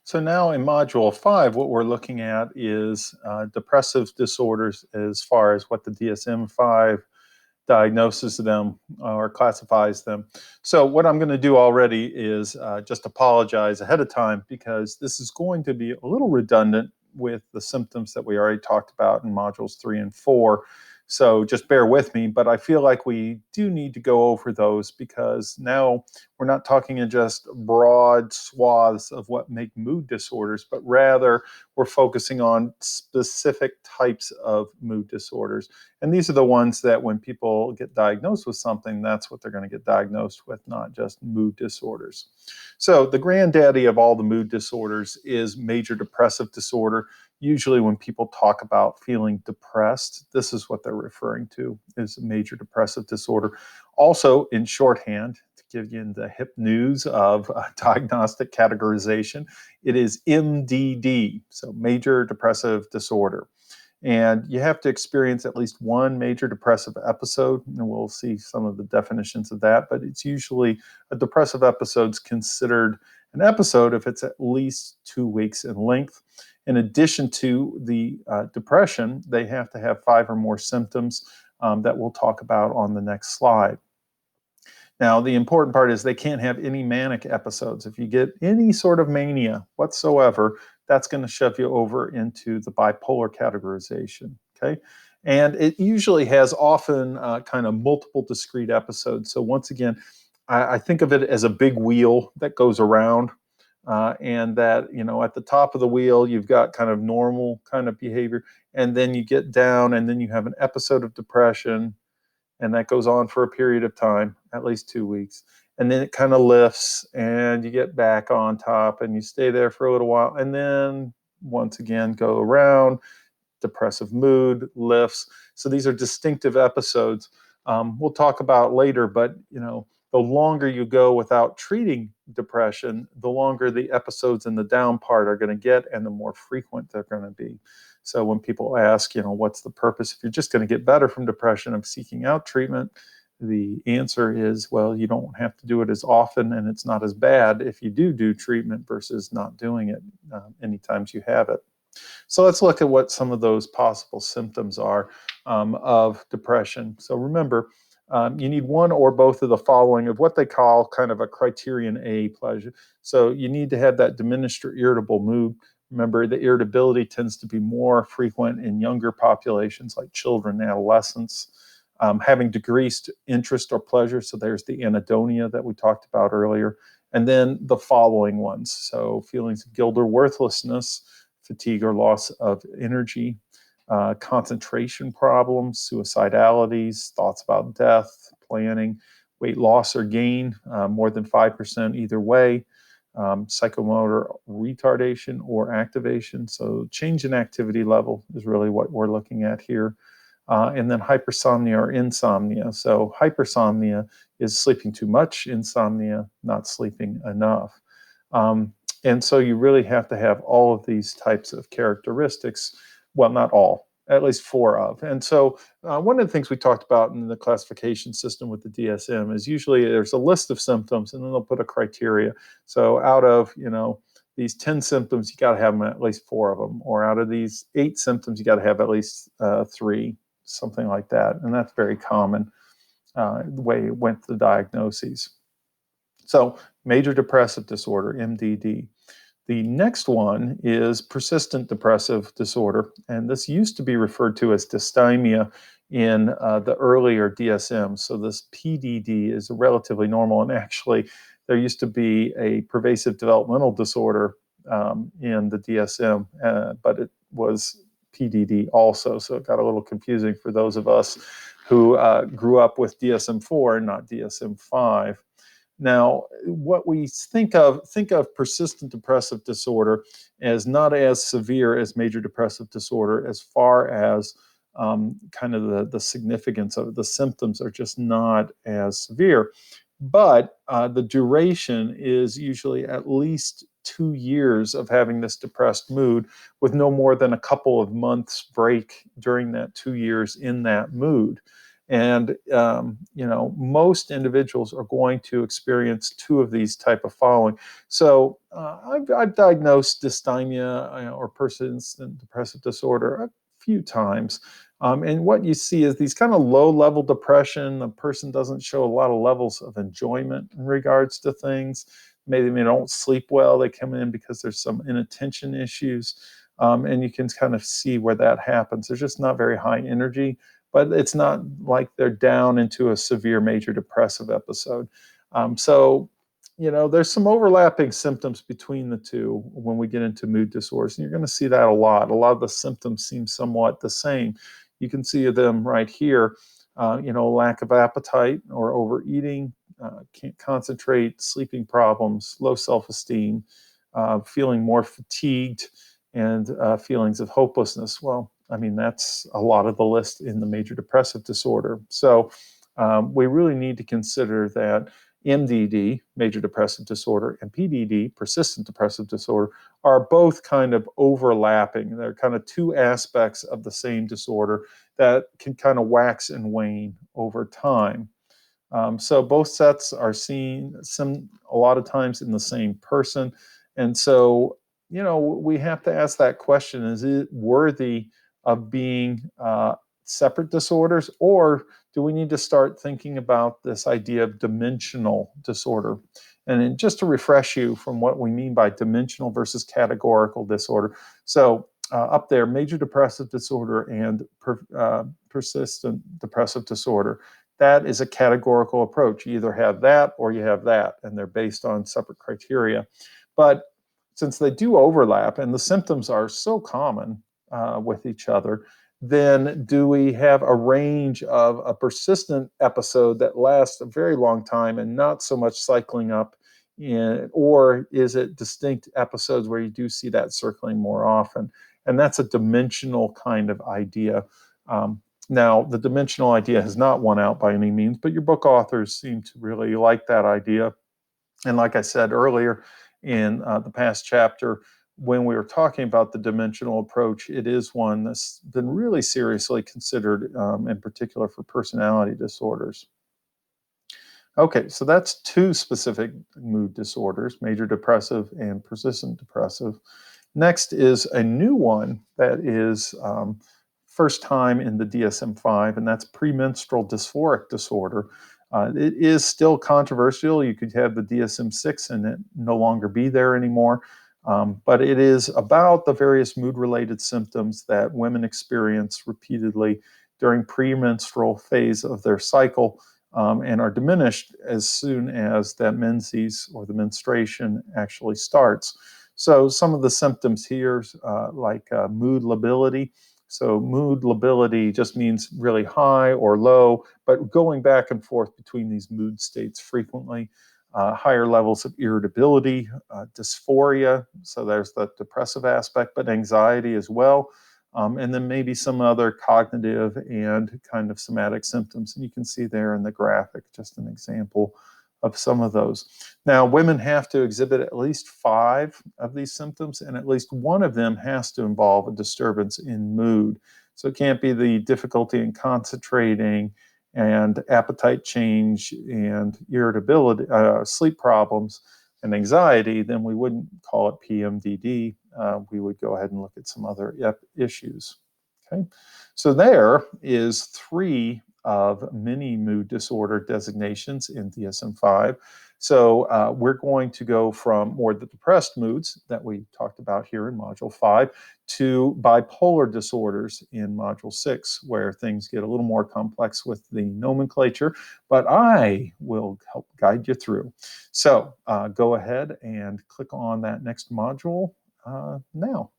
So now in Module 5, what we're looking at is depressive disorders as far as what the DSM-5 diagnoses them or classifies them. So what I'm going to do already is just apologize ahead of time because this is going to be a little redundant with the symptoms that we already talked about in Modules 3 and 4. So just bear with me, but I feel like we do need to go over those because now we're not talking in just broad swaths of what make mood disorders, but rather we're focusing on specific types of mood disorders. And these are the ones that when people get diagnosed with something, that's what they're going to get diagnosed with, not just mood disorders. So the granddaddy of all the mood disorders is major depressive disorder. Usually when people talk about feeling depressed, this is what they're referring to is major depressive disorder. Also in shorthand, to give you the hip news of diagnostic categorization, it is MDD, so major depressive disorder. And you have to experience at least one major depressive episode, and we'll see some of the definitions of that, but it's usually a depressive episode's considered an episode if it's at least 2 weeks in length. In addition to the depression, they have to have 5 or more symptoms that we'll talk about on the next slide. Now, the important part is they can't have any manic episodes. If you get any sort of mania whatsoever, that's going to shove you over into the bipolar categorization, okay? And it usually has often kind of multiple discrete episodes. So once again, I think of it as a big wheel that goes around. And that, you know, at the top of the wheel, you've got kind of normal kind of behavior. And then you get down and then you have an episode of depression. And that goes on for a period of time, at least 2 weeks. And then it kind of lifts and you get back on top and you stay there for a little while. And then once again, go around, depressive mood, lifts. So these are distinctive episodes. We'll talk about later, but you know, the longer you go without treating depression, the longer the episodes in the down part are going to get and the more frequent they're going to be. So when people ask, you know, what's the purpose if you're just going to get better from depression of seeking out treatment, the answer is, well, you don't have to do it as often and it's not as bad if you do treatment versus not doing it any times you have it. So let's look at what some of those possible symptoms are of depression. So remember, you need one or both of the following of what they call kind of a criterion A pleasure. So you need to have that diminished or irritable mood. Remember, the irritability tends to be more frequent in younger populations like children and adolescents. Having decreased interest or pleasure, so there's the anhedonia that we talked about earlier. And then the following ones, so feelings of guilt or worthlessness, fatigue or loss of energy, concentration problems, suicidalities, thoughts about death, planning, weight loss or gain, more than 5% either way, psychomotor retardation or activation. So change in activity level is really what we're looking at here. And then hypersomnia or insomnia. So hypersomnia is sleeping too much, insomnia, not sleeping enough. And so you really have to have all of these types of characteristics. Well, not all, at least 4 of. And so one of the things we talked about in the classification system with the DSM is usually there's a list of symptoms and then they'll put a criteria. So out of, you know, these 10 symptoms, you got to have at least 4 of them. Or out of these 8 symptoms, you got to have at least 3, something like that. And that's very common the way it went to the diagnoses. So major depressive disorder, MDD. The next one is persistent depressive disorder, and this used to be referred to as dysthymia in the earlier DSM. So this PDD is relatively normal, and actually there used to be a pervasive developmental disorder in the DSM, but it was PDD also, so it got a little confusing for those of us who grew up with DSM-4 and not DSM-5. Now, what we think of persistent depressive disorder as not as severe as major depressive disorder as far as kind of the significance of it. The symptoms are just not as severe. But the duration is usually at least 2 years of having this depressed mood with no more than a couple of months break during that 2 years in that mood. And most individuals are going to experience two of these type of following. So I've diagnosed dysthymia or persistent depressive disorder a few times. And what you see is these kind of low-level depression. The person doesn't show a lot of levels of enjoyment in regards to things. Maybe they don't sleep well. They come in because there's some inattention issues. And you can kind of see where that happens. There's just not very high energy, but it's not like they're down into a severe major depressive episode. There's some overlapping symptoms between the two when we get into mood disorders, and you're going to see that a lot. A lot of the symptoms seem somewhat the same. You can see them right here. Lack of appetite or overeating, can't concentrate, sleeping problems, low self-esteem, feeling more fatigued, and feelings of hopelessness. Well, I mean, that's a lot of the list in the major depressive disorder. So we really need to consider that MDD, major depressive disorder, and PDD, persistent depressive disorder, are both kind of overlapping. They're kind of two aspects of the same disorder that can kind of wax and wane over time. So both sets are seen a lot of times in the same person. And so, we have to ask that question, is it worthy of being separate disorders, or do we need to start thinking about this idea of dimensional disorder? And just to refresh you from what we mean by dimensional versus categorical disorder. So up there, major depressive disorder and persistent depressive disorder. That is a categorical approach. You either have that or you have that, and they're based on separate criteria. But since they do overlap and the symptoms are so common with each other, then do we have a range of a persistent episode that lasts a very long time and not so much cycling up or is it distinct episodes where you do see that circling more often? And that's a dimensional kind of idea. Now, the dimensional idea has not won out by any means, but your book authors seem to really like that idea. And like I said earlier in the past chapter, when we were talking about the dimensional approach, it is one that's been really seriously considered, in particular for personality disorders. Okay, so that's two specific mood disorders, major depressive and persistent depressive. Next is a new one that is first time in the DSM-5, and that's premenstrual dysphoric disorder. It is still controversial. You could have the DSM-6 and it no longer be there anymore. But it is about the various mood-related symptoms that women experience repeatedly during premenstrual phase of their cycle, and are diminished as soon as that menses or the menstruation actually starts. So some of the symptoms here, like mood lability. So mood lability just means really high or low, but going back and forth between these mood states frequently. Higher levels of irritability, dysphoria, so there's the depressive aspect, but anxiety as well. And then maybe some other cognitive and kind of somatic symptoms. And you can see there in the graphic just an example of some of those. Now, women have to exhibit at least 5 of these symptoms, and at least one of them has to involve a disturbance in mood. So it can't be the difficulty in concentrating and appetite change and irritability, sleep problems, and anxiety. Then we wouldn't call it PMDD. We would go ahead and look at some other issues. Okay, so there is 3 of many mood disorder designations in DSM-5. So we're going to go from more the depressed moods that we talked about here in Module 5 to bipolar disorders in Module 6, where things get a little more complex with the nomenclature, but I will help guide you through. So go ahead and click on that next module now.